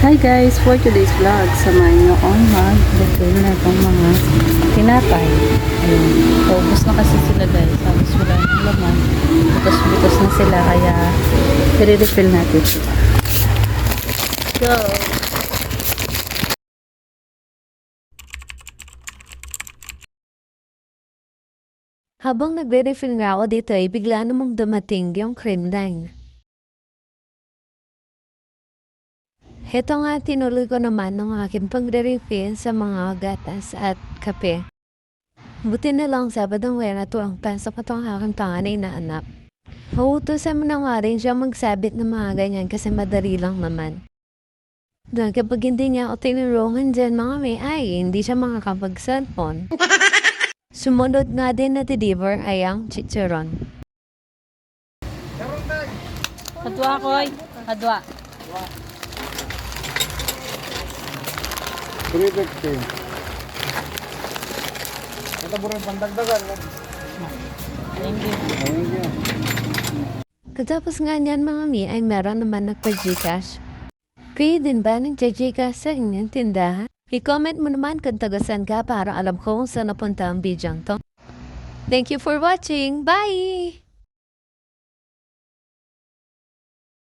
Hi guys, for today's vlog, samahan nyo akong mag-refill na itong mga tinapay. Ayun, paubos na kasi sila guys, tapos wala ng laman. Butos-butos na sila, kaya i-refill natin. Go! Habang nagre-refill nga ako dito ay bigla namang dumating yung cream line. Heto nga tinuloy ko naman ng aking pagre-refill sa mga gatas at kape. Buti na lang Sabadong wala to ang pasok at ang aking panganay na anak. Mauutosan mo na nga rin siya magsabit ng mga ganyan kasi madali lang naman. Doon kapag hindi niya ako tinulungan dyan mga may ay, hindi siya makakapag-cellphone. Sumunod nga din na deliver ay ang chicharon. Hadwa koy, hadwa. 350. Ito po rin pandagdagan. Thank you. Ayun yun. Katapos nga niyan mga mi ay meron naman nagpa-Gcash. Pwede din ba ng Gcash sa inyong tindahan? I-comment mo naman kung tagasan ka para alam ko kung saan napunta ang bidyang to. Thank you for watching. Bye!